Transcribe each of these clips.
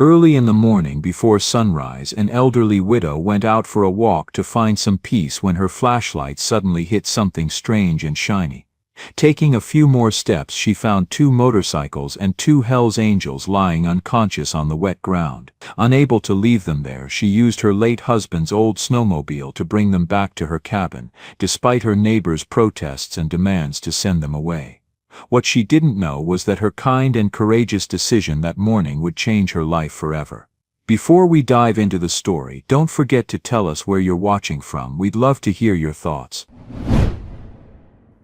Early in the morning before sunrise, an elderly widow went out for a walk to find some peace when her flashlight suddenly hit something strange and shiny. Taking a few more steps, she found two motorcycles and two Hell's Angels lying unconscious on the wet ground. Unable to leave them there, she used her late husband's old snowmobile to bring them back to her cabin, despite her neighbors' protests and demands to send them away. What she didn't know was that her kind and courageous decision that morning would change her life forever. Before we dive into the story, don't forget to tell us where you're watching from. We'd love to hear your thoughts.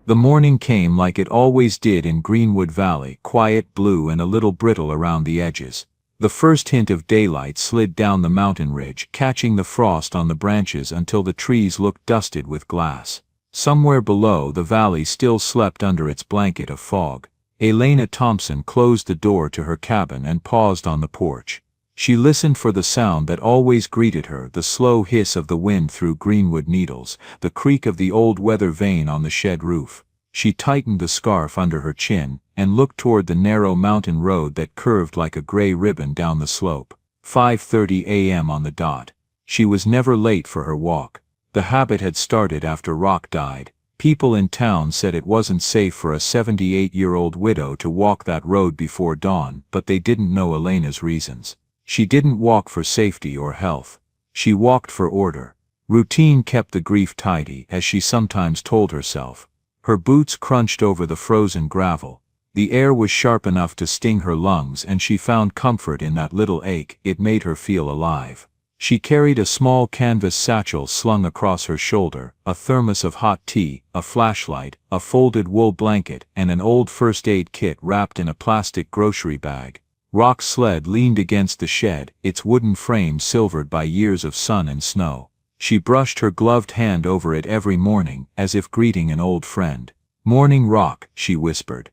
The morning came like it always did in Greenwood Valley, quiet, blue, and a little brittle around the edges. The first hint of daylight slid down the mountain ridge, catching the frost on the branches until the trees looked dusted with glass. Somewhere below, the valley still slept under its blanket of fog. Elena Thompson closed the door to her cabin and paused on the porch. She listened for the sound that always greeted her, the slow hiss of the wind through greenwood needles, the creak of the old weather vane on the shed roof. She tightened the scarf under her chin and looked toward the narrow mountain road that curved like a gray ribbon down the slope. 5:30 a.m. on the dot. She was never late for her walk. The habit had started after Rock died. People in town said it wasn't safe for a 78-year-old widow to walk that road before dawn, but they didn't know Elena's reasons. She didn't walk for safety or health. She walked for order. Routine kept the grief tidy, as she sometimes told herself. Her boots crunched over the frozen gravel. The air was sharp enough to sting her lungs, and she found comfort in that little ache. It made her feel alive. She carried a small canvas satchel slung across her shoulder, a thermos of hot tea, a flashlight, a folded wool blanket, and an old first aid kit wrapped in a plastic grocery bag. Rock's sled leaned against the shed, its wooden frame silvered by years of sun and snow. She brushed her gloved hand over it every morning, as if greeting an old friend. "Morning, Rock," she whispered.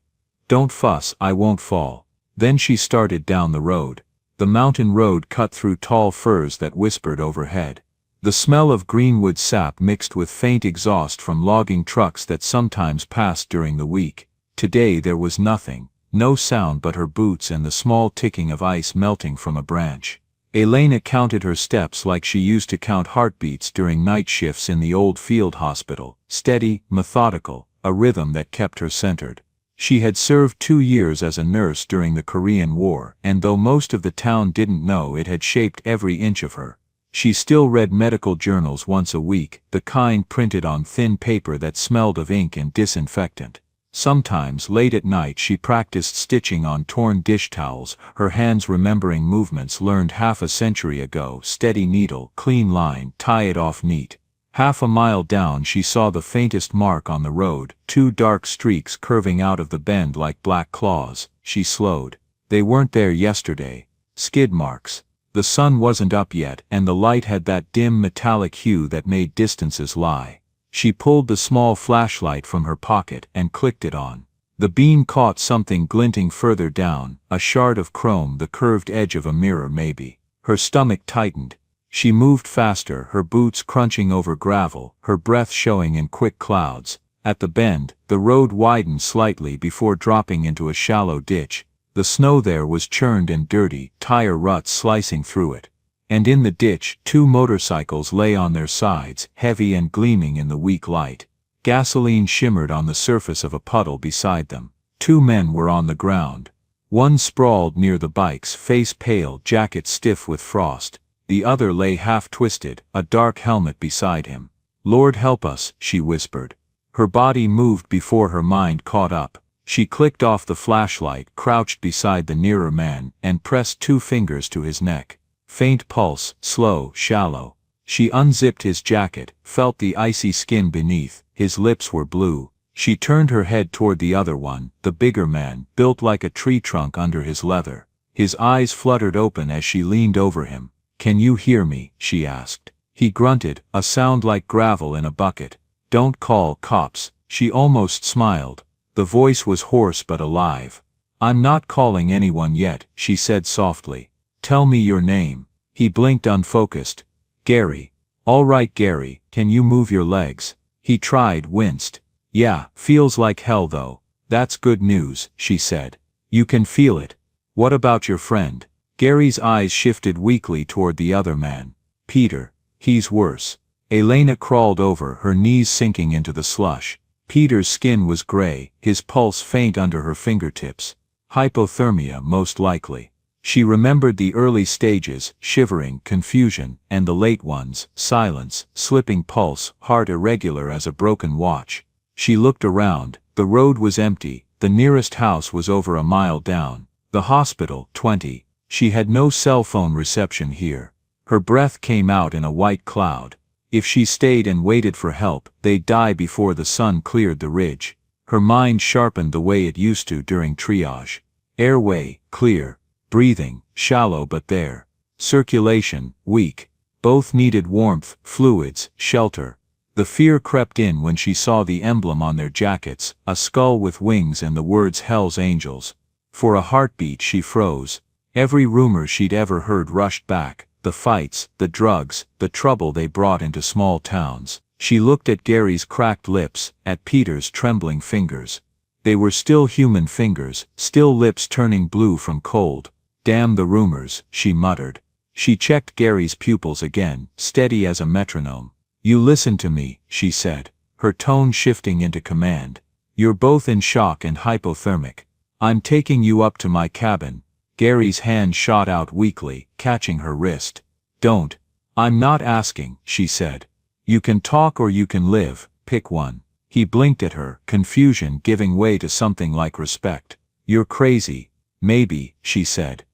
"Don't fuss, I won't fall." Then she started down the road. The mountain road cut through tall firs that whispered overhead. The smell of greenwood sap mixed with faint exhaust from logging trucks that sometimes passed during the week. Today there was nothing, no sound but her boots and the small ticking of ice melting from a branch. Elena counted her steps like she used to count heartbeats during night shifts in the old field hospital, steady, methodical, a rhythm that kept her centered. She had served 2 years as a nurse during the Korean War, and though most of the town didn't know, it had shaped every inch of her. She still read medical journals once a week, the kind printed on thin paper that smelled of ink and disinfectant. Sometimes, late at night, she practiced stitching on torn dish towels, her hands remembering movements learned half a century ago: steady needle, clean line, tie it off neat. Half a mile down she saw the faintest mark on the road, 2 dark streaks curving out of the bend like black claws. She slowed. They weren't there yesterday. Skid marks. The sun wasn't up yet, and the light had that dim metallic hue that made distances lie. She pulled the small flashlight from her pocket and clicked it on. The beam caught something glinting further down, a shard of chrome, the curved edge of a mirror maybe. Her stomach tightened. She moved faster, her boots crunching over gravel, her breath showing in quick clouds. At the bend, the road widened slightly before dropping into a shallow ditch. The snow there was churned and dirty, tire ruts slicing through it. And in the ditch, 2 motorcycles lay on their sides, heavy and gleaming in the weak light. Gasoline shimmered on the surface of a puddle beside them. 2 men were on the ground. One sprawled near the bikes, face pale, jacket stiff with frost. The other lay half-twisted, a dark helmet beside him. "Lord help us," she whispered. Her body moved before her mind caught up. She clicked off the flashlight, crouched beside the nearer man, and pressed 2 fingers to his neck. Faint pulse, slow, shallow. She unzipped his jacket, felt the icy skin beneath. His lips were blue. She turned her head toward the other one, the bigger man, built like a tree trunk under his leather. His eyes fluttered open as she leaned over him. "Can you hear me?" she asked. He grunted, a sound like gravel in a bucket. "Don't call cops." She almost smiled. The voice was hoarse but alive. "I'm not calling anyone yet," she said softly. "Tell me your name." He blinked unfocused. "Gary." "All right, Gary, can you move your legs?" He tried, winced. "Yeah, feels like hell though." "That's good news," she said. "You can feel it. What about your friend?" Gary's eyes shifted weakly toward the other man. Peter. He's worse. Elena crawled over, her knees sinking into the slush. Peter's skin was gray, his pulse faint under her fingertips. Hypothermia, most likely. She remembered the early stages, shivering, confusion, and the late ones, silence, slipping pulse, heart irregular as a broken watch. She looked around. The road was empty, the nearest house was over a mile down. The hospital, 20. She had no cell phone reception here. Her breath came out in a white cloud. If she stayed and waited for help, they'd die before the sun cleared the ridge. Her mind sharpened the way it used to during triage. Airway, clear. Breathing, shallow but there. Circulation, weak. Both needed warmth, fluids, shelter. The fear crept in when she saw the emblem on their jackets, a skull with wings and the words Hell's Angels. For a heartbeat she froze. Every rumor she'd ever heard rushed back, the fights, the drugs, the trouble they brought into small towns. She looked at Gary's cracked lips, at Peter's trembling fingers. They were still human fingers, still lips turning blue from cold. Damn the rumors, she muttered. She checked Gary's pupils again, steady as a metronome. You listen to me, she said, her tone shifting into command. You're both in shock and hypothermic. I'm taking you up to my cabin. Gary's hand shot out weakly, catching her wrist. Don't. I'm not asking, she said. You can talk or you can live, pick one. He blinked at her, confusion giving way to something like respect. You're crazy. Maybe, she said.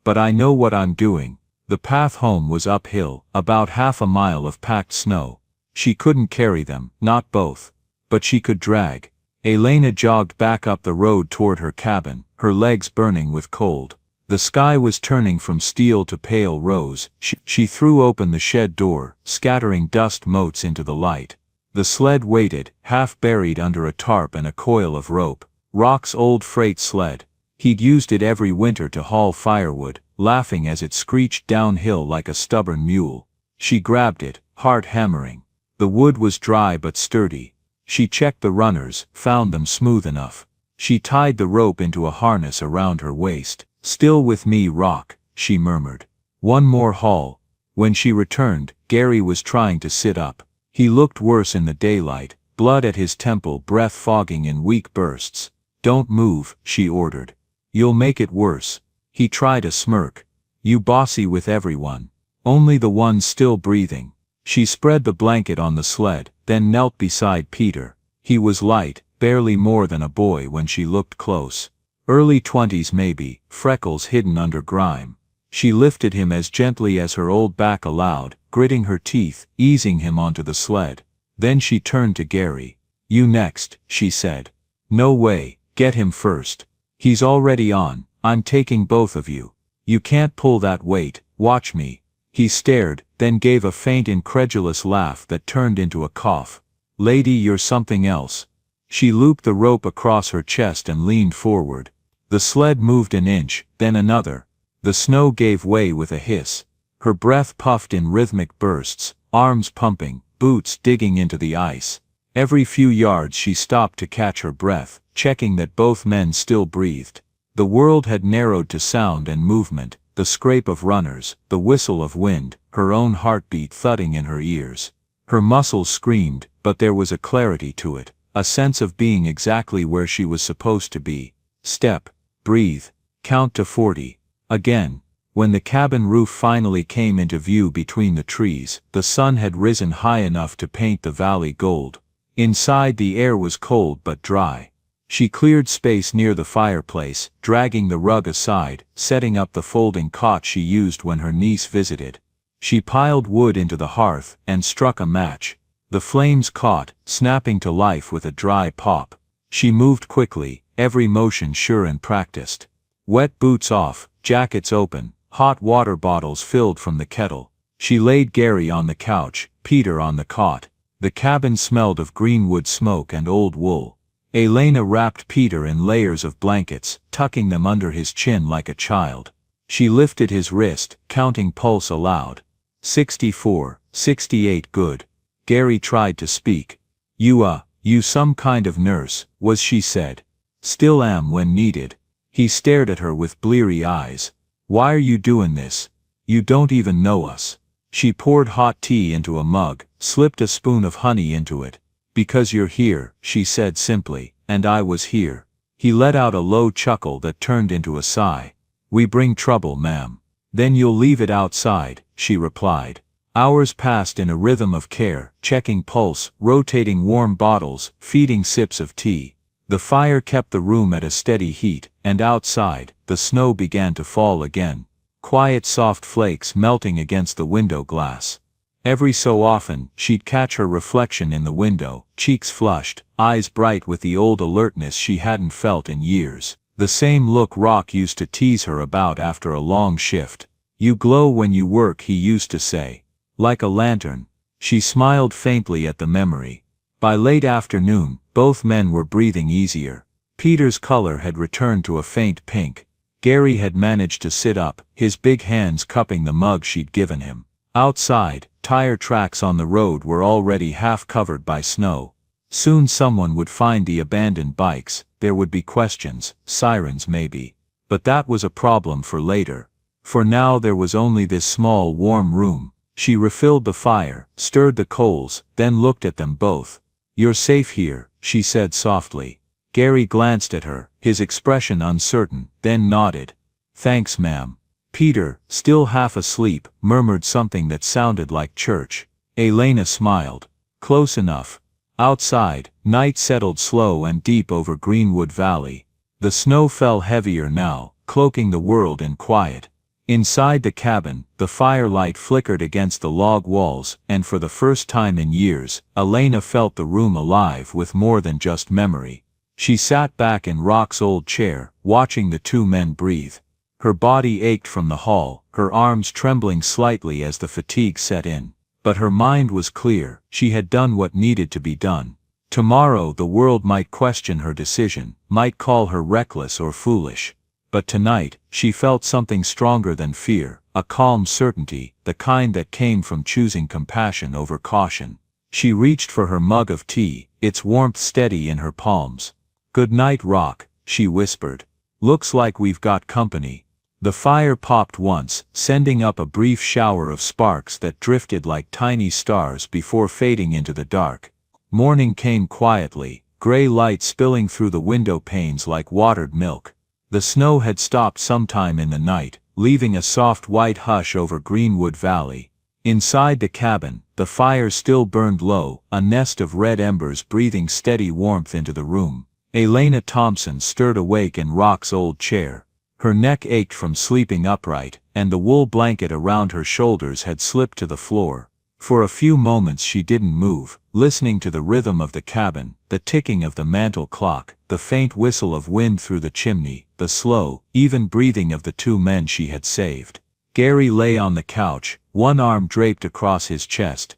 But I know what I'm doing. The path home was uphill, about half a mile of packed snow. She couldn't carry them, not both. But she could drag. Elena jogged back up the road toward her cabin, her legs burning with cold. The sky was turning from steel to pale rose. She threw open the shed door, scattering dust motes into the light. The sled waited, half buried under a tarp and a coil of rope. Rock's old freight sled. He'd used it every winter to haul firewood, laughing as it screeched downhill like a stubborn mule. She grabbed it, heart hammering. The wood was dry but sturdy. She checked the runners, found them smooth enough. She tied the rope into a harness around her waist. Still with me, Rock, she murmured. One more haul. When she returned, Gary was trying to sit up. He looked worse in the daylight, blood at his temple, breath fogging in weak bursts. Don't move, she ordered. You'll make it worse. He tried a smirk. You bossy with everyone. Only the ones still breathing. She spread the blanket on the sled, then knelt beside Peter. He was light, barely more than a boy when she looked close. Early 20s maybe, freckles hidden under grime. She lifted him as gently as her old back allowed, gritting her teeth, easing him onto the sled. Then she turned to Gary. You next, she said. No way, get him first. He's already on, I'm taking both of you. You can't pull that weight, watch me. He stared, then gave a faint incredulous laugh that turned into a cough. Lady, you're something else. She looped the rope across her chest and leaned forward. The sled moved an inch, then another. The snow gave way with a hiss. Her breath puffed in rhythmic bursts, arms pumping, boots digging into the ice. Every few yards she stopped to catch her breath, checking that both men still breathed. The world had narrowed to sound and movement, the scrape of runners, the whistle of wind, her own heartbeat thudding in her ears. Her muscles screamed, but there was a clarity to it, a sense of being exactly where she was supposed to be. Step, breathe, count to 40. Again. When the cabin roof finally came into view between the trees, the sun had risen high enough to paint the valley gold. Inside the air was cold but dry. She cleared space near the fireplace, dragging the rug aside, setting up the folding cot she used when her niece visited. She piled wood into the hearth, and struck a match. The flames caught, snapping to life with a dry pop. She moved quickly, every motion sure and practiced. Wet boots off, jackets open, hot water bottles filled from the kettle. She laid Gary on the couch, Peter on the cot. The cabin smelled of greenwood smoke and old wool. Elena wrapped Peter in layers of blankets, tucking them under his chin like a child. She lifted his wrist, counting pulse aloud. 64, 68 good. Gary tried to speak. You some kind of nurse, was she said. Still am when needed. He stared at her with bleary eyes. Why are you doing this? You don't even know us. She poured hot tea into a mug, slipped a spoon of honey into it. Because you're here, she said simply, and I was here. He let out a low chuckle that turned into a sigh. We bring trouble, ma'am. Then you'll leave it outside, she replied. Hours passed in a rhythm of care, checking pulse, rotating warm bottles, feeding sips of tea. The fire kept the room at a steady heat, and outside, the snow began to fall again. Quiet soft flakes melting against the window glass. Every so often, she'd catch her reflection in the window, cheeks flushed, eyes bright with the old alertness she hadn't felt in years. The same look Rock used to tease her about after a long shift. You glow when you work, he used to say. Like a lantern. She smiled faintly at the memory. By late afternoon, both men were breathing easier. Peter's color had returned to a faint pink. Gary had managed to sit up, his big hands cupping the mug she'd given him. Outside, tire tracks on the road were already half covered by snow. Soon someone would find the abandoned bikes, there would be questions, sirens maybe. But that was a problem for later. For now there was only this small warm room. She refilled the fire, stirred the coals, then looked at them both. You're safe here, she said softly. Gary glanced at her, his expression uncertain, then nodded. Thanks, ma'am. Peter, still half asleep, murmured something that sounded like church. Elena smiled. Close enough. Outside, night settled slow and deep over Greenwood Valley. The snow fell heavier now, cloaking the world in quiet. Inside the cabin, the firelight flickered against the log walls, and for the first time in years, Elena felt the room alive with more than just memory. She sat back in Rock's old chair, watching the two men breathe. Her body ached from the haul, her arms trembling slightly as the fatigue set in. But her mind was clear, she had done what needed to be done. Tomorrow the world might question her decision, might call her reckless or foolish. But tonight, she felt something stronger than fear, a calm certainty, the kind that came from choosing compassion over caution. She reached for her mug of tea, its warmth steady in her palms. Good night, Rock, she whispered. Looks like we've got company. The fire popped once, sending up a brief shower of sparks that drifted like tiny stars before fading into the dark. Morning came quietly, gray light spilling through the window panes like watered milk. The snow had stopped sometime in the night, leaving a soft white hush over Greenwood Valley. Inside the cabin, the fire still burned low, a nest of red embers breathing steady warmth into the room. Elena Thompson stirred awake in Rock's old chair. Her neck ached from sleeping upright, and the wool blanket around her shoulders had slipped to the floor. For a few moments she didn't move, listening to the rhythm of the cabin, the ticking of the mantel clock, the faint whistle of wind through the chimney, the slow, even breathing of the two men she had saved. Gary lay on the couch, one arm draped across his chest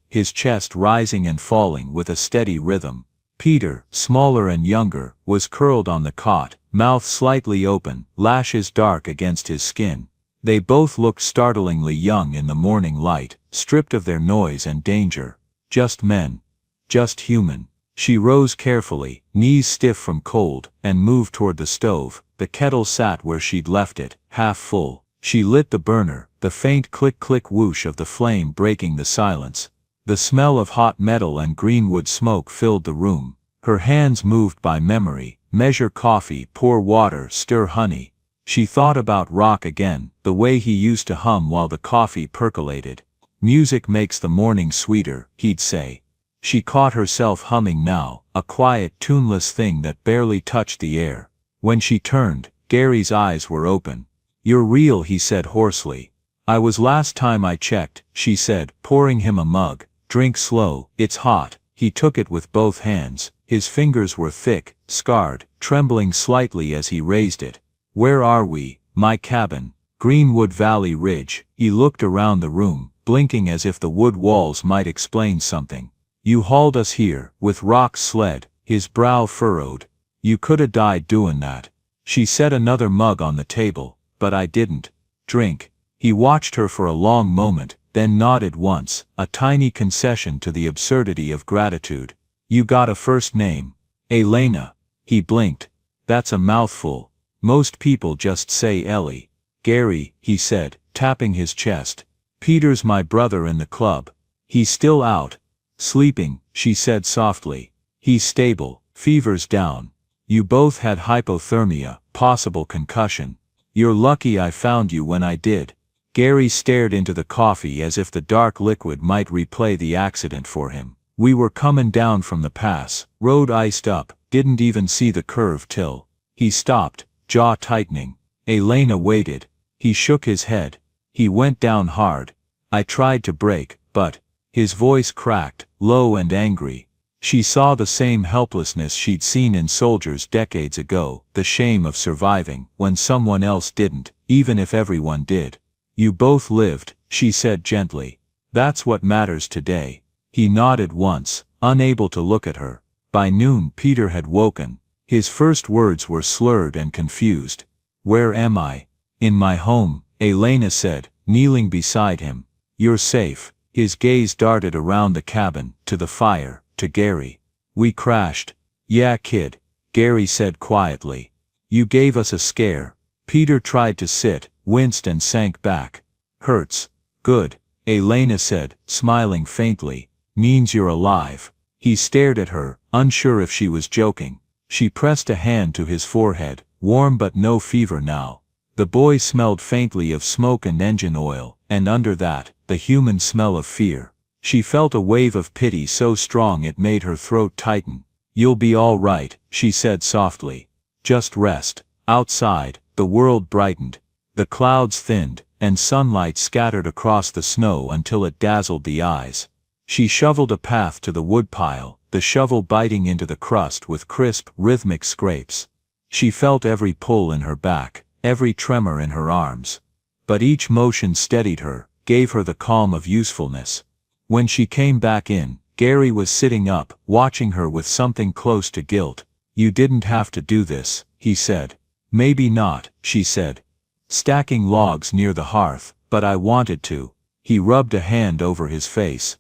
rising and falling with a steady rhythm. Peter, smaller and younger, was curled on the cot, mouth slightly open, lashes dark against his skin. They both looked startlingly young in the morning light, stripped of their noise and danger. Just men. Just human. She rose carefully, knees stiff from cold, and moved toward the stove. The kettle sat where she'd left it, half full. She lit the burner, the faint click-click whoosh of the flame breaking the silence. The smell of hot metal and greenwood smoke filled the room. Her hands moved by memory, measure coffee, pour water, stir honey. She thought about Rock again, the way he used to hum while the coffee percolated. Music makes the morning sweeter, he'd say. She caught herself humming now, a quiet, tuneless thing that barely touched the air. When she turned, Gary's eyes were open. You're real, he said hoarsely. I was last time I checked, she said, pouring him a mug. Drink slow, it's hot. He took it with both hands. His fingers were thick, scarred, trembling slightly as he raised it. Where are we? My cabin. Greenwood Valley Ridge. He looked around the room, blinking as if the wood walls might explain something. You hauled us here, with Rock's sled, his brow furrowed. You coulda died doing that. She set another mug on the table, but I didn't. Drink. He watched her for a long moment, then nodded once, a tiny concession to the absurdity of gratitude. You got a first name. Elena. He blinked. That's a mouthful. Most people just say Ellie. Gary, he said, tapping his chest. Peter's my brother in the club. He's still out. Sleeping, she said softly. He's stable, fever's down. You both had hypothermia, possible concussion. You're lucky I found you when I did. Gary stared into the coffee as if the dark liquid might replay the accident for him. We were coming down from the pass, road iced up, didn't even see the curve till. He stopped, jaw tightening. Elena waited. He shook his head. He went down hard. I tried to brake, but... His voice cracked, low and angry. She saw the same helplessness she'd seen in soldiers decades ago, the shame of surviving when someone else didn't, even if everyone did. You both lived, she said gently. That's what matters today. He nodded once, unable to look at her. By noon Peter had woken. His first words were slurred and confused. Where am I? In my home, Elena said, kneeling beside him. You're safe. His gaze darted around the cabin, to the fire, to Gary. We crashed. Yeah, kid, Gary said quietly. You gave us a scare. Peter tried to sit, winced and sank back. Hurts. Good, Elena said, smiling faintly. Means you're alive. He stared at her, unsure if she was joking. She pressed a hand to his forehead, warm but no fever now. The boy smelled faintly of smoke and engine oil, and under that, the human smell of fear. She felt a wave of pity so strong it made her throat tighten. You'll be all right, she said softly. Just rest. Outside, the world brightened. The clouds thinned, and sunlight scattered across the snow until it dazzled the eyes. She shoveled a path to the woodpile, the shovel biting into the crust with crisp, rhythmic scrapes. She felt every pull in her back, every tremor in her arms. But each motion steadied her, gave her the calm of usefulness. When she came back in, Gary was sitting up, watching her with something close to guilt. You didn't have to do this, he said. Maybe not, she said. Stacking logs near the hearth, but I wanted to. He rubbed a hand over his face.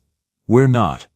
We're not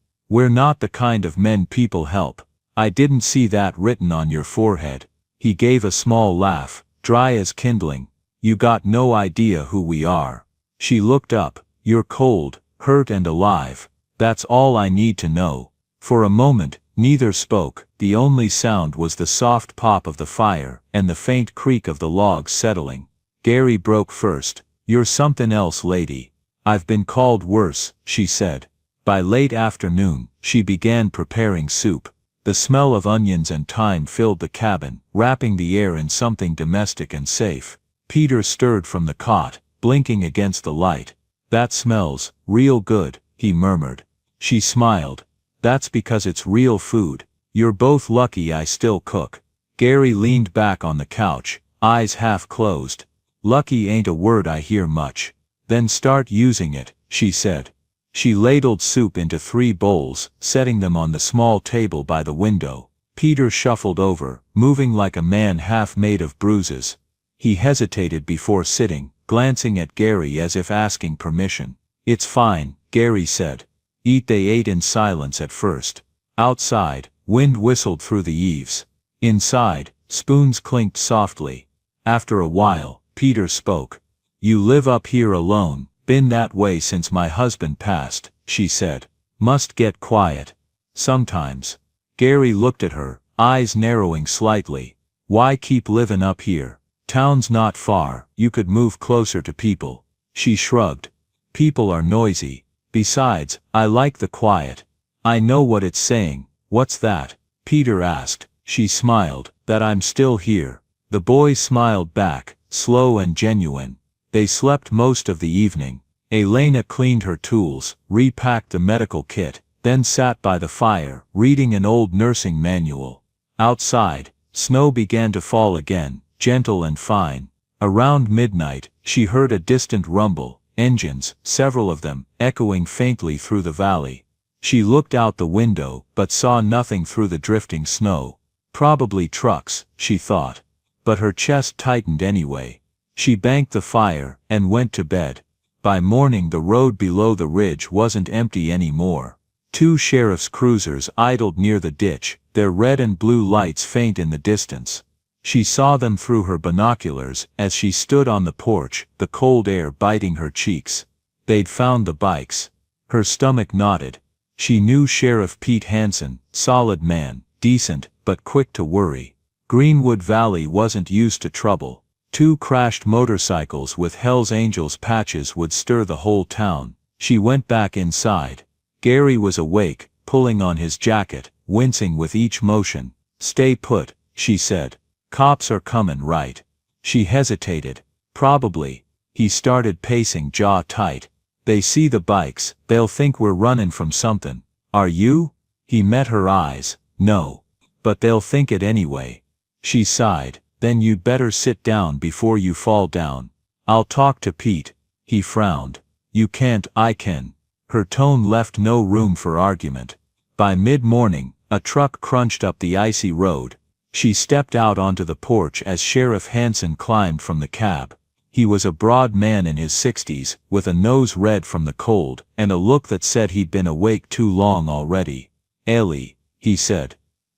the kind of men people help. I didn't see that written on your forehead. He gave a small laugh, dry as kindling. You got no idea who we are. She looked up. You're cold, hurt and alive. That's all I need to know. For a moment, neither spoke. The only sound was the soft pop of the fire and the faint creak of the logs settling. Gary broke first. You're something else, lady. I've been called worse, she said. By late afternoon, she began preparing soup. The smell of onions and thyme filled the cabin, wrapping the air in something domestic and safe. Peter stirred from the cot, blinking against the light. That smells real good, he murmured. She smiled. That's because it's real food. You're both lucky I still cook. Gary leaned back on the couch, eyes half closed. Lucky ain't a word I hear much. Then start using it, she said. She ladled soup into 3 bowls, setting them on the small table by the window. Peter shuffled over, moving like a man half made of bruises. He hesitated before sitting, glancing at Gary as if asking permission. It's fine, Gary said. They ate in silence at first. Outside, wind whistled through the eaves. Inside, spoons clinked softly. After a while, Peter spoke. You live up here alone. Been that way since my husband passed, she said. Must get quiet. Sometimes. Gary looked at her, eyes narrowing slightly. Why keep living up here? Town's not far, you could move closer to people. She shrugged. People are noisy. Besides, I like the quiet. I know what it's saying. What's that? Peter asked. She smiled. That I'm still here. The boy smiled back, slow and genuine. They slept most of the evening. Elena cleaned her tools, repacked the medical kit, then sat by the fire, reading an old nursing manual. Outside, snow began to fall again, gentle and fine. Around midnight, she heard a distant rumble, engines, several of them, echoing faintly through the valley. She looked out the window, but saw nothing through the drifting snow. Probably trucks, she thought. But her chest tightened anyway. She banked the fire, and went to bed. By morning the road below the ridge wasn't empty anymore. 2 sheriff's cruisers idled near the ditch, their red and blue lights faint in the distance. She saw them through her binoculars as she stood on the porch, the cold air biting her cheeks. They'd found the bikes. Her stomach knotted. She knew Sheriff Pete Hansen, solid man, decent, but quick to worry. Greenwood Valley wasn't used to trouble. 2 crashed motorcycles with Hell's Angels patches would stir the whole town. She went back inside. Gary was awake, pulling on his jacket, wincing with each motion. "Stay put," she said. "Cops are comin', right?" She hesitated. "Probably." He started pacing, jaw tight. "They see the bikes, they'll think we're runnin' from something. Are you?" He met her eyes. "No. But they'll think it anyway." She sighed. "Then you'd better sit down before you fall down." "I'll talk to Pete." He frowned. "You can't, I can." Her tone left no room for argument. By mid-morning, a truck crunched up the icy road. She stepped out onto the porch as Sheriff Hansen climbed from the cab. He was a broad man in his 60s, with a nose red from the cold, and a look that said he'd been awake too long already. "Ellie," he said,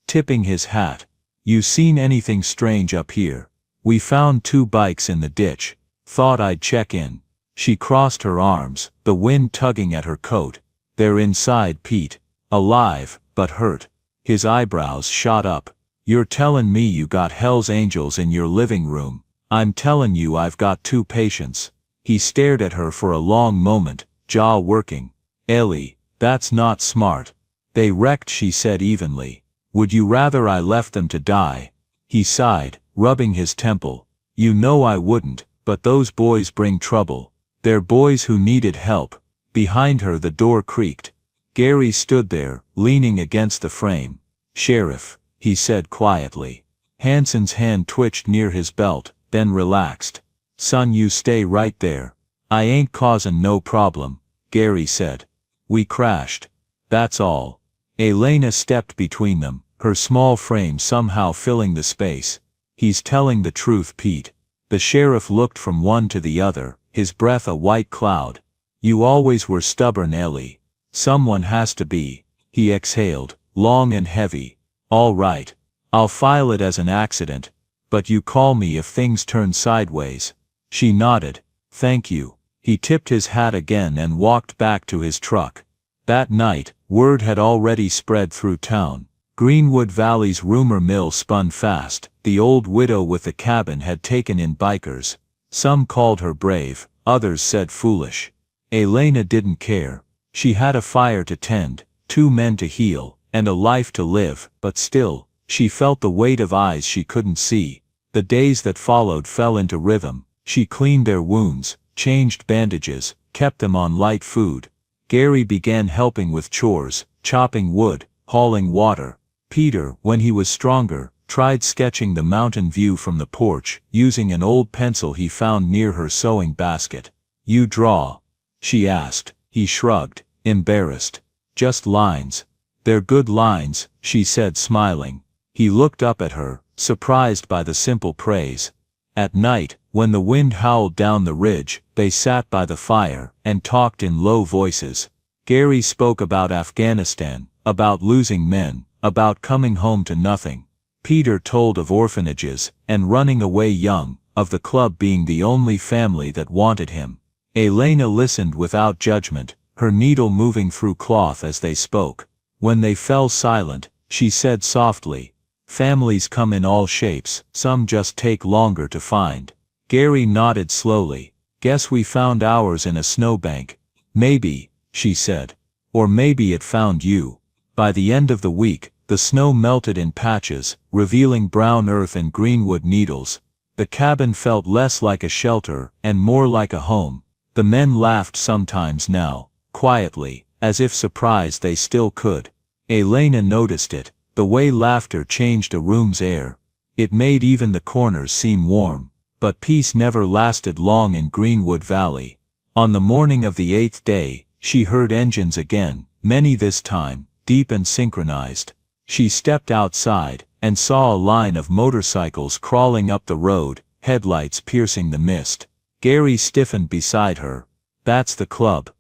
tipping his hat. "You seen anything strange up here? We found 2 bikes in the ditch. Thought I'd check in." She crossed her arms, the wind tugging at her coat. "They're inside, Pete. Alive, but hurt." His eyebrows shot up. "You're tellin' me you got Hell's Angels in your living room?" "I'm tellin' you I've got 2 patients." He stared at her for a long moment, jaw working. "Ellie, that's not smart." "They wrecked," she said evenly. "Would you rather I left them to die?" He sighed, rubbing his temple. "You know I wouldn't, but those boys bring trouble. They're boys who needed help." Behind her the door creaked. Gary stood there, leaning against the frame. "Sheriff," he said quietly. Hansen's hand twitched near his belt, then relaxed. "Son, you stay right there. I ain't causing no problem," Gary said. "We crashed. That's all." Elena stepped between them, her small frame somehow filling the space. "He's telling the truth, Pete." The sheriff looked from one to the other, his breath a white cloud. "You always were stubborn, Ellie. Someone has to be." He exhaled, long and heavy. "All right. I'll file it as an accident. But you call me if things turn sideways." She nodded. "Thank you." He tipped his hat again and walked back to his truck. That night, word had already spread through town. Greenwood Valley's rumor mill spun fast. The old widow with the cabin had taken in bikers. Some called her brave, others said foolish. Elena didn't care. She had a fire to tend, 2 men to heal, and a life to live, but still, she felt the weight of eyes she couldn't see. The days that followed fell into rhythm. She cleaned their wounds, changed bandages, kept them on light food. Gary began helping with chores, chopping wood, hauling water. Peter, when he was stronger, tried sketching the mountain view from the porch, using an old pencil he found near her sewing basket. "You draw?" she asked. He shrugged, embarrassed. "Just lines." "They're good lines," she said smiling. He looked up at her, surprised by the simple praise. At night, when the wind howled down the ridge, they sat by the fire, and talked in low voices. Gary spoke about Afghanistan, about losing men, about coming home to nothing. Peter told of orphanages, and running away young, of the club being the only family that wanted him. Elena listened without judgment, her needle moving through cloth as they spoke. When they fell silent, she said softly, "Families come in all shapes, some just take longer to find." Gary nodded slowly. "Guess we found ours in a snowbank." "Maybe," she said. "Or maybe it found you." By the end of the week, the snow melted in patches, revealing brown earth and greenwood needles. The cabin felt less like a shelter, and more like a home. The men laughed sometimes now, quietly, as if surprised they still could. Elena noticed it, the way laughter changed a room's air. It made even the corners seem warm. But peace never lasted long in Greenwood Valley. On the morning of the 8th day, she heard engines again, many this time, deep and synchronized. She stepped outside, and saw a line of motorcycles crawling up the road, headlights piercing the mist. Gary stiffened beside her. "That's the club.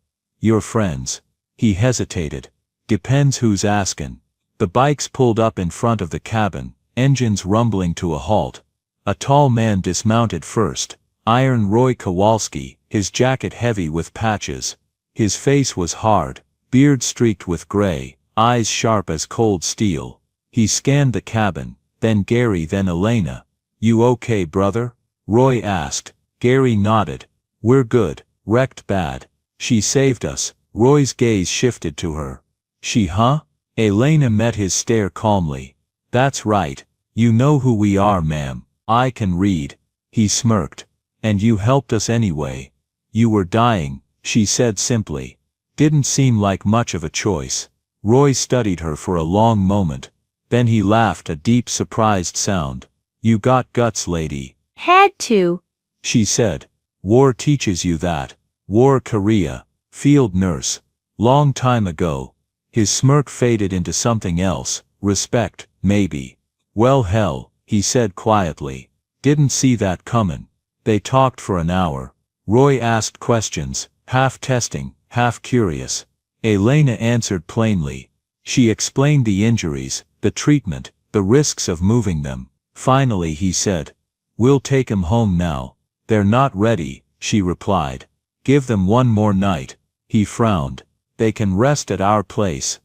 Your friends." He hesitated. "Depends who's askin'." The bikes pulled up in front of the cabin, engines rumbling to a halt. A tall man dismounted first. Iron Roy Kowalski, his jacket heavy with patches. His face was hard, beard streaked with gray, eyes sharp as cold steel. He scanned the cabin, then Gary, then Elena. "You okay, brother?" Roy asked. Gary nodded. "We're good, wrecked bad. She saved us." Roy's gaze shifted to her. "She, huh?" Elena met his stare calmly. "That's right. You know who we are, ma'am. I can read." He smirked. "And you helped us anyway." "You were dying," she said simply. Didn't seem like much of a choice. Roy studied her for a long moment. Then he laughed, a deep surprised sound. "You got guts, lady." "Had to," she said. "War teaches you that." "War, Korea. Field nurse. Long time ago." His smirk faded into something else. "Respect, maybe." "Well, hell," he said quietly. "Didn't see that comin'." They talked for an hour. Roy asked questions, half testing, half curious. Elena answered plainly. She explained the injuries, the treatment, the risks of moving them. Finally he said, "We'll take 'em home now." "They're not ready," she replied. "Give them one more night." He frowned. "They can rest at our place."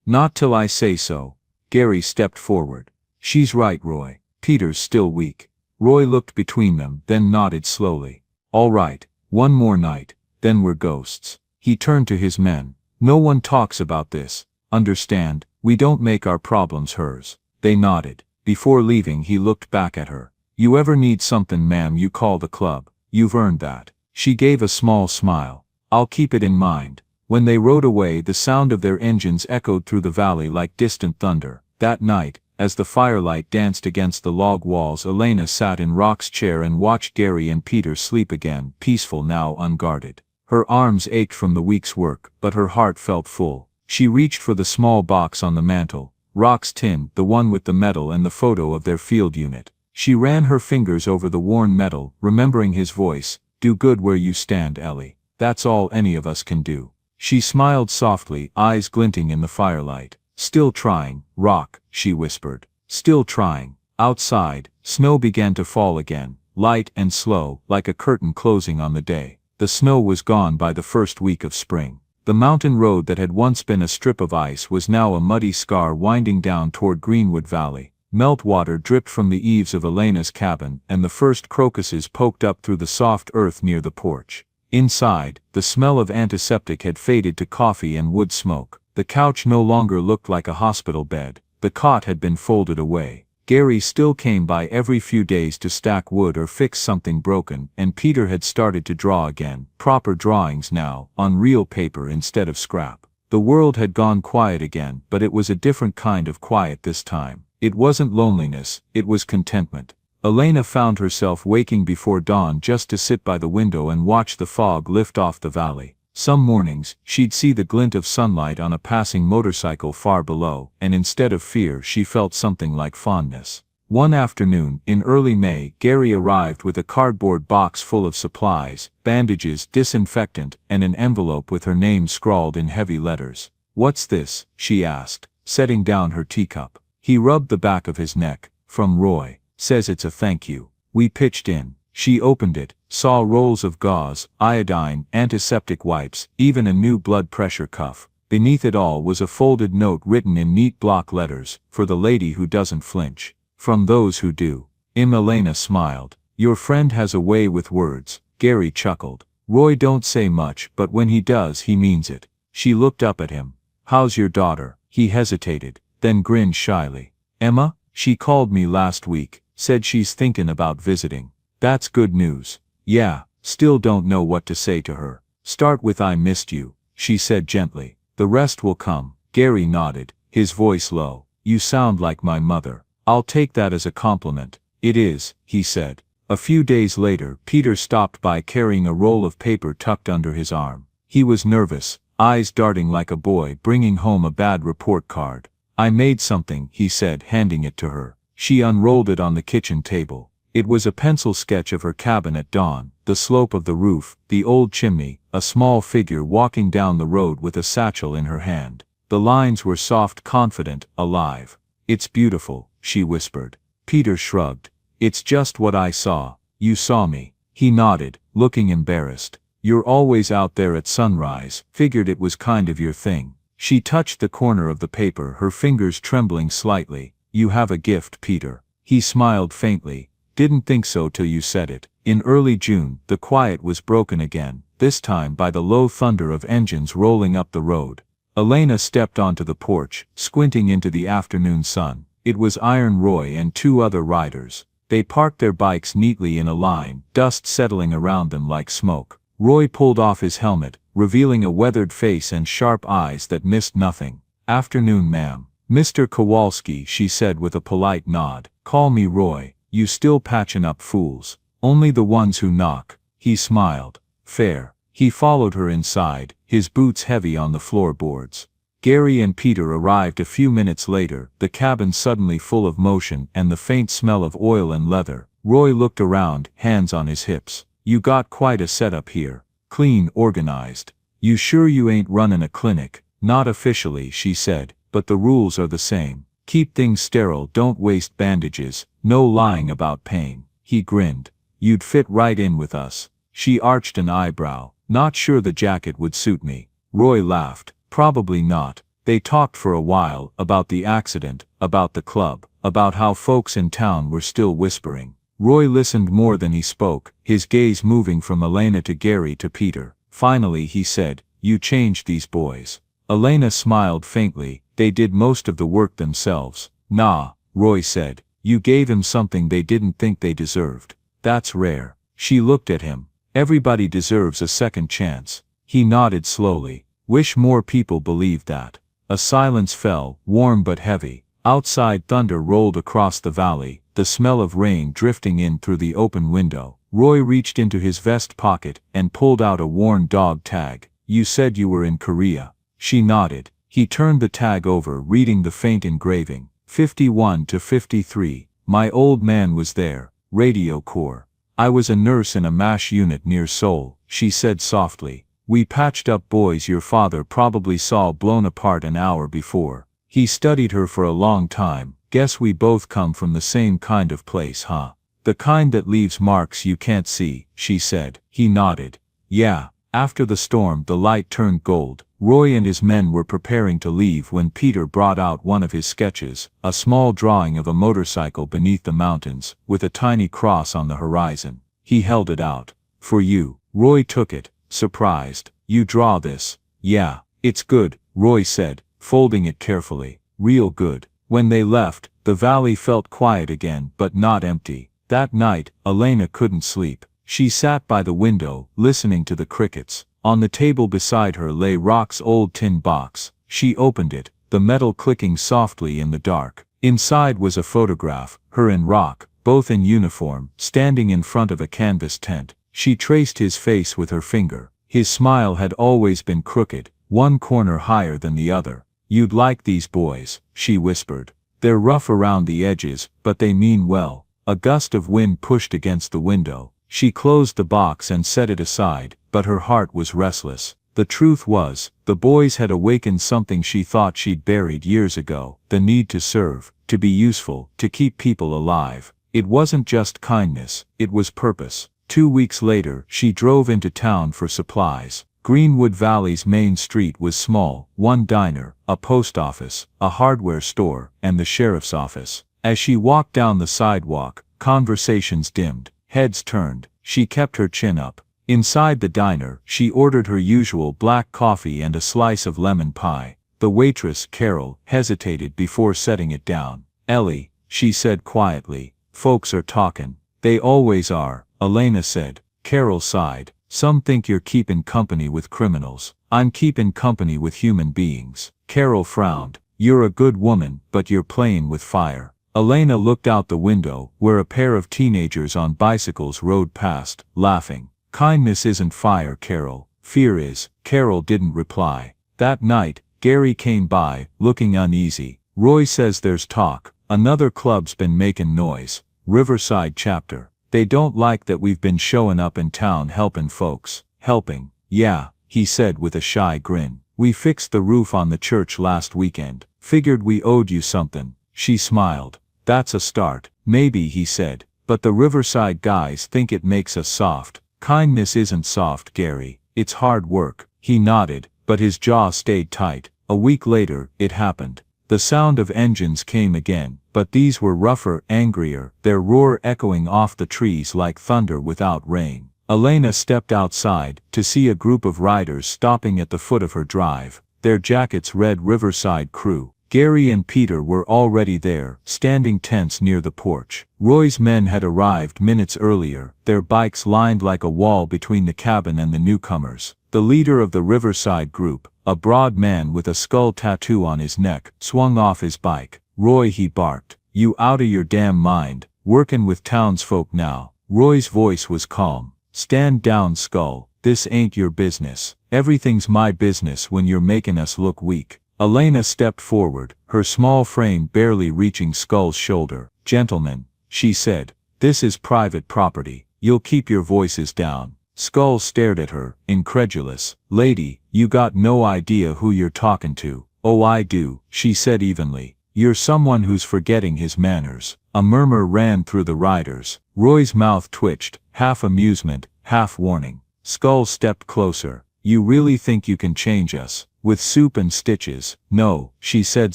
"Not till I say so." Gary stepped forward. "She's right, Roy. Peter's still weak." Roy looked between them, then nodded slowly. "All right, one more night, then we're ghosts." He turned to his men. "No one talks about this. Understand, we don't make our problems hers." They nodded. Before leaving he looked back at her. "You ever need something, ma'am, you call the club. You've earned that." She gave a small smile. "I'll keep it in mind." When they rode away, the sound of their engines echoed through the valley like distant thunder. That night, as the firelight danced against the log walls, Elena sat in Rock's chair and watched Gary and Peter sleep again, peaceful now, unguarded. Her arms ached from the week's work, but her heart felt full. She reached for the small box on the mantel, Rock's tin, the one with the medal and the photo of their field unit. She ran her fingers over the worn metal, remembering his voice. "Do good where you stand, Ellie. That's all any of us can do." She smiled softly, eyes glinting in the firelight. "Still trying, Rock," she whispered. "Still trying." Outside, snow began to fall again, light and slow, like a curtain closing on the day. The snow was gone by the first week of spring. The mountain road that had once been a strip of ice was now a muddy scar winding down toward Greenwood Valley. Meltwater dripped from the eaves of Elena's cabin, and the first crocuses poked up through the soft earth near the porch. Inside, the smell of antiseptic had faded to coffee and wood smoke. The couch no longer looked like a hospital bed. The cot had been folded away. Gary still came by every few days to stack wood or fix something broken, and Peter had started to draw again, proper drawings now, on real paper instead of scrap. The world had gone quiet again, but it was a different kind of quiet this time. It wasn't loneliness, it was contentment. Elena found herself waking before dawn just to sit by the window and watch the fog lift off the valley. Some mornings, she'd see the glint of sunlight on a passing motorcycle far below, and instead of fear she felt something like fondness. One afternoon, in early May, Gary arrived with a cardboard box full of supplies, bandages, disinfectant, and an envelope with her name scrawled in heavy letters. "What's this?" she asked, setting down her teacup. He rubbed the back of his neck. "From Roy. Says it's a thank you." We pitched in. She opened it, saw rolls of gauze, iodine, antiseptic wipes, even a new blood pressure cuff. Beneath it all was a folded note written in neat block letters, "For the lady who doesn't flinch. From those who do." Elena smiled. "Your friend has a way with words." Gary chuckled. "Roy don't say much, but when he does he means it." She looked up at him. "How's your daughter?" He hesitated, then grinned shyly. "Emma? She called me last week, said she's thinking about visiting." "That's good news." "Yeah, still don't know what to say to her." "Start with 'I missed you,'" she said gently. "The rest will come." Gary nodded, his voice low. "You sound like my mother." "I'll take that as a compliment." "It is," he said. A few days later, Peter stopped by carrying a roll of paper tucked under his arm. He was nervous, eyes darting like a boy bringing home a bad report card. "I made something," he said, handing it to her. She unrolled it on the kitchen table. It was a pencil sketch of her cabin at dawn, the slope of the roof, the old chimney, a small figure walking down the road with a satchel in her hand. The lines were soft, confident, alive. "It's beautiful," she whispered. Peter shrugged. It's just what I saw. You saw me. He nodded, looking embarrassed. You're always out there at sunrise, figured it was kind of your thing. She touched the corner of the paper, her fingers trembling slightly. You have a gift, Peter. He smiled faintly. Didn't think so till you said it. In early June, the quiet was broken again, this time by the low thunder of engines rolling up the road. Elena stepped onto the porch, squinting into the afternoon sun. It was Iron Roy and two other riders. They parked their bikes neatly in a line, dust settling around them like smoke. Roy pulled off his helmet, revealing a weathered face and sharp eyes that missed nothing. Afternoon, ma'am. Mr. Kowalski, she said with a polite nod. Call me Roy. You still patchin' up fools. Only the ones who knock. He smiled. Fair. He followed her inside, his boots heavy on the floorboards. Gary and Peter arrived a few minutes later, the cabin suddenly full of motion and the faint smell of oil and leather. Roy looked around, hands on his hips. You got quite a setup here. Clean, organized. You sure you ain't running a clinic? Not officially, she said, but the rules are the same. Keep things sterile, don't waste bandages, no lying about pain. He grinned. You'd fit right in with us. She arched an eyebrow. Not sure the jacket would suit me. Roy laughed. Probably not. They talked for a while, about the accident, about the club, about how folks in town were still whispering. Roy listened more than he spoke, his gaze moving from Elena to Gary to Peter. Finally he said, You changed these boys. Elena smiled faintly. They did most of the work themselves. Nah, Roy said. You gave him something they didn't think they deserved. That's rare. She looked at him. Everybody deserves a second chance. He nodded slowly. Wish more people believed that. A silence fell, warm but heavy. Outside, thunder rolled across the valley, the smell of rain drifting in through the open window. Roy reached into his vest pocket and pulled out a worn dog tag. You said you were in Korea. She nodded. He turned the tag over, reading the faint engraving. 51 to 53. My old man was there. Radio Corps. I was a nurse in a MASH unit near Seoul, she said softly. We patched up boys your father probably saw blown apart an hour before. He studied her for a long time. Guess we both come from the same kind of place, huh? The kind that leaves marks you can't see, she said. He nodded. Yeah. After the storm, the light turned gold. Roy and his men were preparing to leave when Peter brought out one of his sketches, a small drawing of a motorcycle beneath the mountains, with a tiny cross on the horizon. He held it out. For you. Roy took it, surprised. You draw this? Yeah. It's good, Roy said, folding it carefully. Real good. When they left, the valley felt quiet again, but not empty. That night, Elena couldn't sleep. She sat by the window, listening to the crickets. On the table beside her lay Rock's old tin box. She opened it, the metal clicking softly in the dark. Inside was a photograph, her and Rock, both in uniform, standing in front of a canvas tent. She traced his face with her finger. His smile had always been crooked, one corner higher than the other. You'd like these boys, she whispered. They're rough around the edges, but they mean well. A gust of wind pushed against the window. She closed the box and set it aside, but her heart was restless. The truth was, the boys had awakened something she thought she'd buried years ago, the need to serve, to be useful, to keep people alive. It wasn't just kindness, it was purpose. 2 weeks later, she drove into town for supplies. Greenwood Valley's main street was small, one diner, a post office, a hardware store, and the sheriff's office. As she walked down the sidewalk, conversations dimmed. Heads turned. She kept her chin up. Inside the diner, she ordered her usual black coffee and a slice of lemon pie. The waitress, Carol, hesitated before setting it down. Ellie, she said quietly, folks are talking. They always are, Elena said. Carol sighed. Some think you're keeping company with criminals. I'm keeping company with human beings. Carol frowned. You're a good woman, but you're playing with fire. Elena looked out the window, where a pair of teenagers on bicycles rode past, laughing. Kindness isn't fire, Carol. Fear is. Carol didn't reply. That night, Gary came by, looking uneasy. Roy says there's talk. Another club's been making noise. Riverside chapter. They don't like that we've been showing up in town helping folks. Helping? Yeah, he said with a shy grin. We fixed the roof on the church last weekend. Figured we owed you something. She smiled. That's a start. Maybe, he said. But the Riverside guys think it makes us soft. Kindness isn't soft, Gary. It's hard work. He nodded, but his jaw stayed tight. A week later, it happened. The sound of engines came again, but these were rougher, angrier, their roar echoing off the trees like thunder without rain. Elena stepped outside to see a group of riders stopping at the foot of her drive. Their jackets read Riverside Crew. Gary and Peter were already there, standing tense near the porch. Roy's men had arrived minutes earlier, their bikes lined like a wall between the cabin and the newcomers. The leader of the Riverside group, a broad man with a skull tattoo on his neck, swung off his bike. "Roy," he barked, "you outta your damn mind, workin' with townsfolk now." Roy's voice was calm. "Stand down, Skull. This ain't your business. Everything's my business when you're making us look weak." Elena stepped forward, her small frame barely reaching Skull's shoulder. "Gentlemen," she said, "this is private property. You'll keep your voices down." Skull stared at her, incredulous. "Lady, you got no idea who you're talking to." "Oh, I do," she said evenly. "You're someone who's forgetting his manners." A murmur ran through the riders. Roy's mouth twitched, half amusement, half warning. Skull stepped closer. "You really think you can change us? With soup and stitches?" "No," she said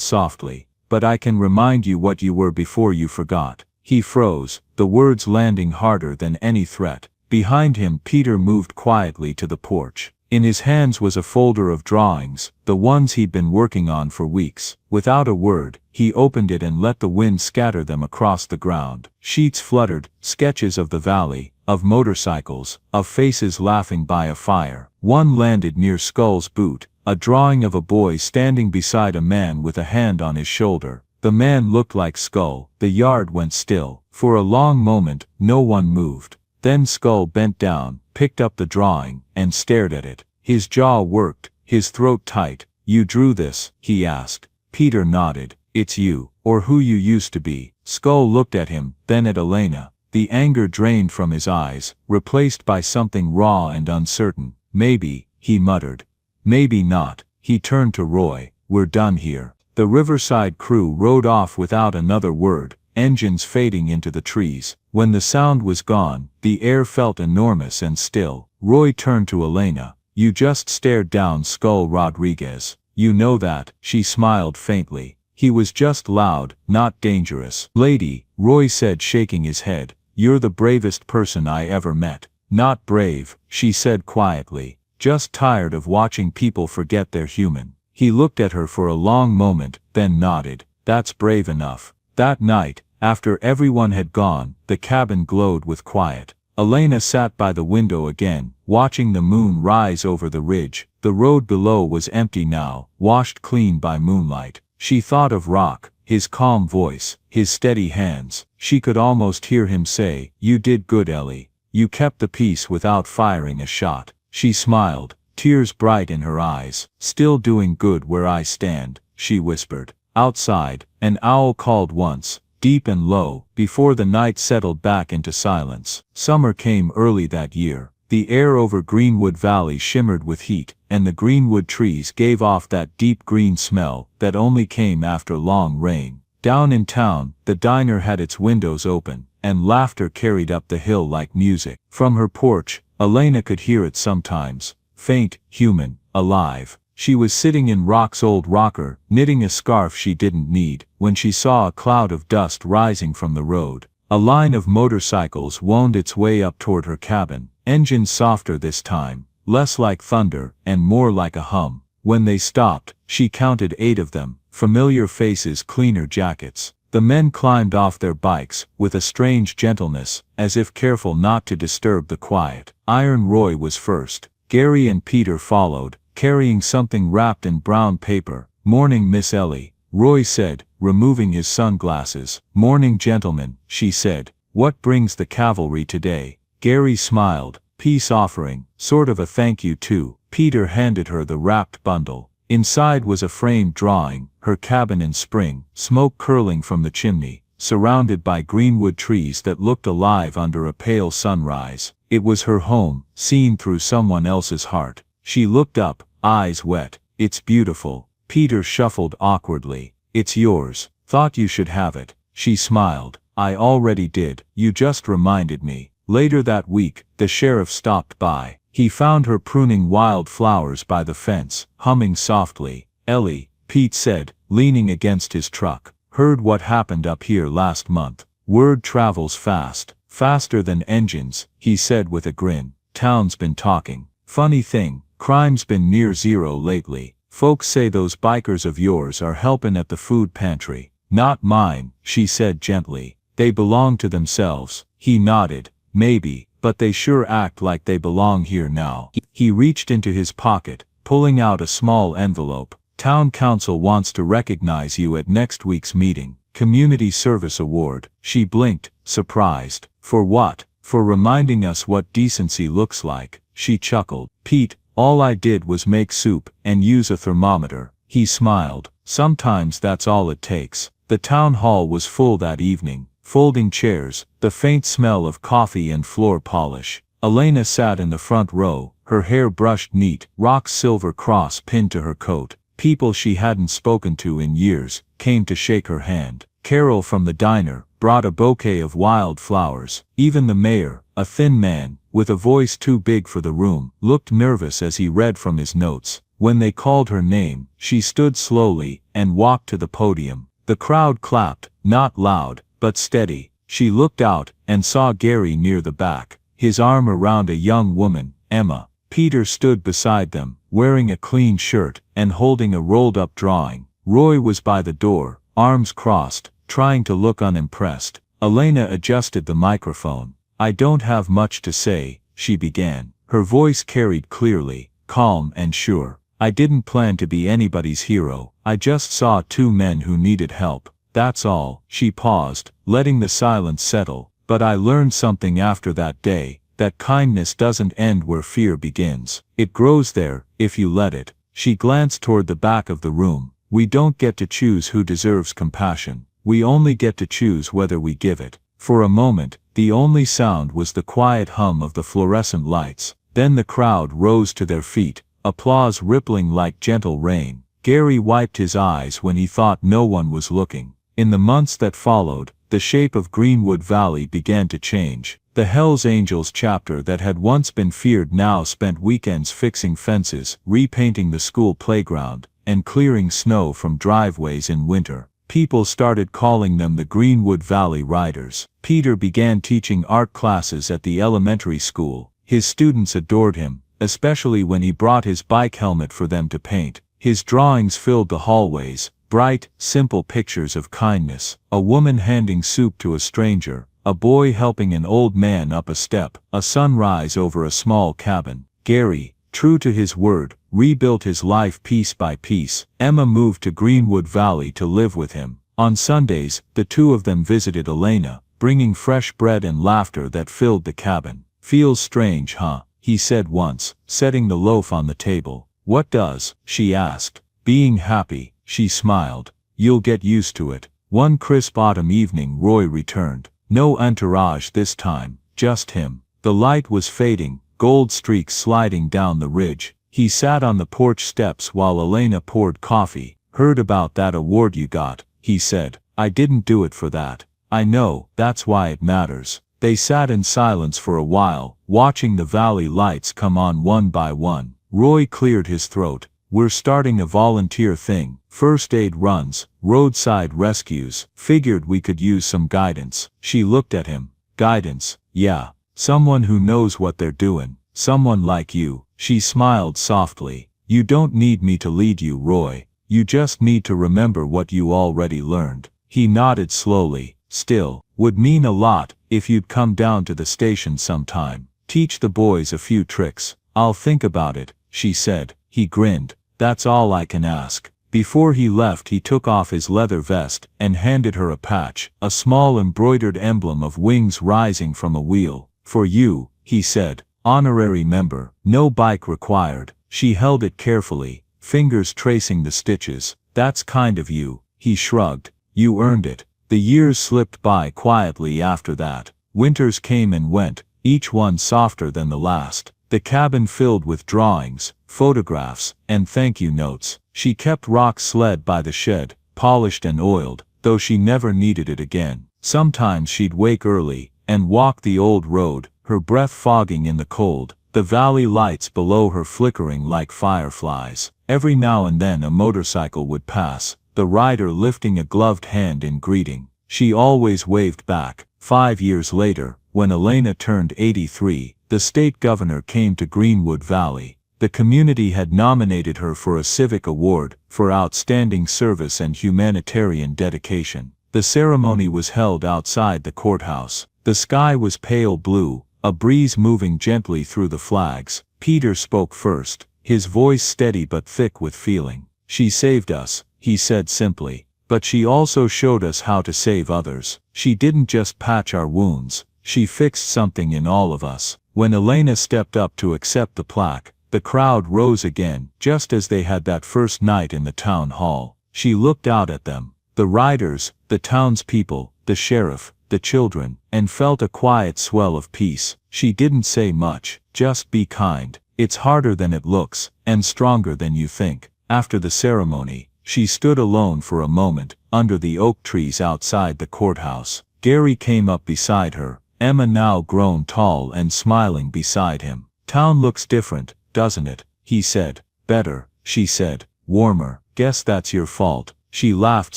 softly, "but I can remind you what you were before you forgot." He froze, the words landing harder than any threat. Behind him, Peter moved quietly to the porch. In his hands was a folder of drawings, the ones he'd been working on for weeks. Without a word, he opened it and let the wind scatter them across the ground. Sheets fluttered, sketches of the valley, of motorcycles, of faces laughing by a fire. One landed near Skull's boot, a drawing of a boy standing beside a man with a hand on his shoulder. The man looked like Skull. The yard went still. For a long moment, no one moved. Then Skull bent down, picked up the drawing, and stared at it. His jaw worked, his throat tight. "You drew this?" he asked. Peter nodded. "It's you, or who you used to be." Skull looked at him, then at Elena. The anger drained from his eyes, replaced by something raw and uncertain. "Maybe," he muttered. "Maybe not." He turned to Roy. "We're done here." The Riverside crew rode off without another word, engines fading into the trees. When the sound was gone, the air felt enormous and still. Roy turned to Elena. "You just stared down Skull Rodriguez. You know that?" She smiled faintly. "He was just loud, not dangerous." "Lady," Roy said, shaking his head, "you're the bravest person I ever met." "Not brave," she said quietly. "Just tired of watching people forget they're human." He looked at her for a long moment, then nodded. "That's brave enough." That night, after everyone had gone, the cabin glowed with quiet. Elena sat by the window again, watching the moon rise over the ridge. The road below was empty now, washed clean by moonlight. She thought of Rock, his calm voice, his steady hands. She could almost hear him say, "You did good, Ellie. You kept the peace without firing a shot." She smiled, tears bright in her eyes. "Still doing good where I stand," she whispered. Outside, an owl called once, deep and low, before the night settled back into silence. Summer came early that year. The air over Greenwood Valley shimmered with heat, and the greenwood trees gave off that deep green smell that only came after long rain. Down in town, the diner had its windows open, and laughter carried up the hill like music. From her porch, Elena could hear it sometimes, faint, human, alive. She was sitting in Rock's old rocker, knitting a scarf she didn't need, when she saw a cloud of dust rising from the road. A line of motorcycles wound its way up toward her cabin, engines softer this time, less like thunder, and more like a hum. When they stopped, she counted 8 of them, familiar faces, cleaner jackets. The men climbed off their bikes, with a strange gentleness, as if careful not to disturb the quiet. Iron Roy was first. Gary and Peter followed, carrying something wrapped in brown paper. "Morning, Miss Ellie," Roy said, removing his sunglasses. "Morning, gentlemen," she said. "What brings the cavalry today?" Gary smiled. "Peace offering, sort of a thank you too." Peter handed her the wrapped bundle. Inside was a framed drawing, her cabin in spring, smoke curling from the chimney, surrounded by greenwood trees that looked alive under a pale sunrise. It was her home, seen through someone else's heart. She looked up, eyes wet. "It's beautiful." Peter shuffled awkwardly. "It's yours. Thought you should have it." She smiled. I already did, you just reminded me. Later that week, the sheriff stopped by. He found her pruning wild flowers by the fence, humming softly. Ellie, Pete said, leaning against his truck. Heard what happened up here last month. Word travels fast, faster than engines, he said with a grin. Town's been talking. Funny thing, crime's been near zero lately. Folks say those bikers of yours are helping at the food pantry. Not mine, she said gently. They belong to themselves. He nodded. Maybe, but they sure act like they belong here now. He reached into his pocket, pulling out a small envelope. Town council wants to recognize you at next week's meeting. Community Service Award. She blinked, surprised. For what? For reminding us what decency looks like. She chuckled. Pete, all I did was make soup and use a thermometer. He smiled. Sometimes that's all it takes. The town hall was full that evening. Folding chairs, the faint smell of coffee and floor polish. Elena sat in the front row, her hair brushed neat, Rock's silver cross pinned to her coat. People she hadn't spoken to in years came to shake her hand. Carol from the diner brought a bouquet of wild flowers. Even the mayor, a thin man, with a voice too big for the room, looked nervous as he read from his notes. When they called her name, she stood slowly and walked to the podium. The crowd clapped, not loud, but steady. She looked out and saw Gary near the back, his arm around a young woman, Emma. Peter stood beside them, wearing a clean shirt and holding a rolled-up drawing. Roy was by the door, arms crossed, trying to look unimpressed. Elena adjusted the microphone. I don't have much to say, she began. Her voice carried clearly, calm and sure. I didn't plan to be anybody's hero. I just saw two men who needed help. That's all. She paused, letting the silence settle. But I learned something after that day, that kindness doesn't end where fear begins. It grows there, if you let it. She glanced toward the back of the room. We don't get to choose who deserves compassion. We only get to choose whether we give it. For a moment, the only sound was the quiet hum of the fluorescent lights. Then the crowd rose to their feet, applause rippling like gentle rain. Gary wiped his eyes when he thought no one was looking. In the months that followed, the shape of Greenwood Valley began to change. The Hells Angels chapter that had once been feared now spent weekends fixing fences, repainting the school playground, and clearing snow from driveways in winter. People started calling them the Greenwood Valley Riders. Peter began teaching art classes at the elementary school. His students adored him, especially when he brought his bike helmet for them to paint. His drawings filled the hallways, bright, simple pictures of kindness. A woman handing soup to a stranger, a boy helping an old man up a step, a sunrise over a small cabin. Gary, true to his word, rebuilt his life piece by piece. Emma moved to Greenwood Valley to live with him. On Sundays, the two of them visited Elena, bringing fresh bread and laughter that filled the cabin. Feels strange, huh? He said once, setting the loaf on the table. What does? She asked. Being happy, she smiled. You'll get used to it. One crisp autumn evening Roy returned. No entourage this time, just him. The light was fading, gold streaks sliding down the ridge. He sat on the porch steps while Elena poured coffee. Heard about that award you got, he said. I didn't do it for that. I know, that's why it matters. They sat in silence for a while, watching the valley lights come on one by one. Roy cleared his throat. We're starting a volunteer thing. First aid runs, roadside rescues. Figured we could use some guidance. She looked at him. Guidance, yeah. Someone who knows what they're doing. Someone like you. She smiled softly. You don't need me to lead you, Roy. You just need to remember what you already learned. He nodded slowly. Still, would mean a lot if you'd come down to the station sometime. Teach the boys a few tricks. I'll think about it, she said. He grinned. That's all I can ask. Before he left he took off his leather vest and handed her a patch, a small embroidered emblem of wings rising from a wheel. For you, he said. Honorary member. No bike required. She held it carefully, fingers tracing the stitches. That's kind of you, he shrugged. You earned it. The years slipped by quietly after that. Winters came and went, each one softer than the last. The cabin filled with drawings, photographs, and thank you notes. She kept Rock's sled by the shed, polished and oiled, though she never needed it again. Sometimes she'd wake early and walk the old road, her breath fogging in the cold, the valley lights below her flickering like fireflies. Every now and then a motorcycle would pass, the rider lifting a gloved hand in greeting. She always waved back. 5 years later, when Elena turned 83, the state governor came to Greenwood Valley. The community had nominated her for a civic award for outstanding service and humanitarian dedication. The ceremony was held outside the courthouse. The sky was pale blue, a breeze moving gently through the flags. Peter spoke first, his voice steady but thick with feeling. "She saved us," he said simply, "but she also showed us how to save others. She didn't just patch our wounds, she fixed something in all of us." When Elena stepped up to accept the plaque, the crowd rose again, just as they had that first night in the town hall. She looked out at them, the riders, the townspeople, the sheriff, the children, and felt a quiet swell of peace. She didn't say much, just "be kind. It's harder than it looks, and stronger than you think." After the ceremony, she stood alone for a moment, under the oak trees outside the courthouse. Gary came up beside her, Emma now grown tall and smiling beside him. "Town looks different, doesn't it?" he said. "Better," she said, warmer. "Guess that's your fault." She laughed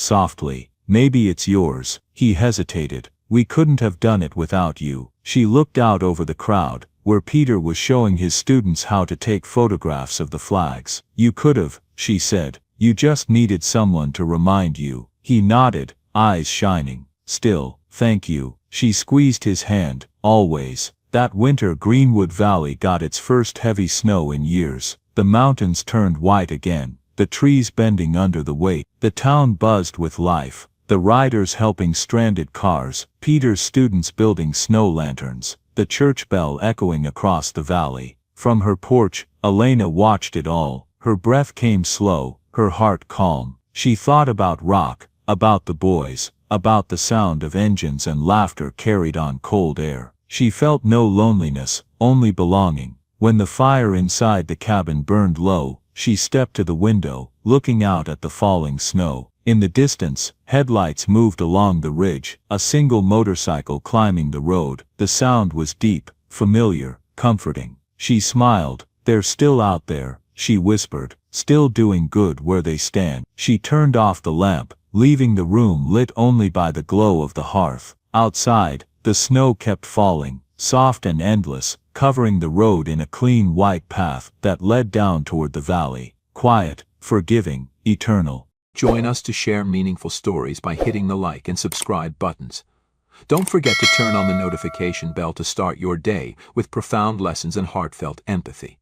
softly. "Maybe it's yours." He hesitated. "We couldn't have done it without you." She looked out over the crowd, where Peter was showing his students how to take photographs of the flags. "You could've," she said. "You just needed someone to remind you." He nodded, eyes shining. "Still, thank you." She squeezed his hand. "Always." That winter Greenwood Valley got its first heavy snow in years. The mountains turned white again, the trees bending under the weight. The town buzzed with life, the riders helping stranded cars, Peter's students building snow lanterns, the church bell echoing across the valley. From her porch, Elena watched it all. Her breath came slow, her heart calm. She thought about Rock, about the boys, about the sound of engines and laughter carried on cold air. She felt no loneliness, only belonging. When the fire inside the cabin burned low, she stepped to the window, looking out at the falling snow. In the distance, headlights moved along the ridge, a single motorcycle climbing the road. The sound was deep, familiar, comforting. She smiled. "They're still out there," she whispered, "still doing good where they stand." She turned off the lamp, leaving the room lit only by the glow of the hearth. Outside, the snow kept falling, soft and endless, covering the road in a clean white path that led down toward the valley. Quiet, forgiving, eternal. Join us to share meaningful stories by hitting the like and subscribe buttons. Don't forget to turn on the notification bell to start your day with profound lessons and heartfelt empathy.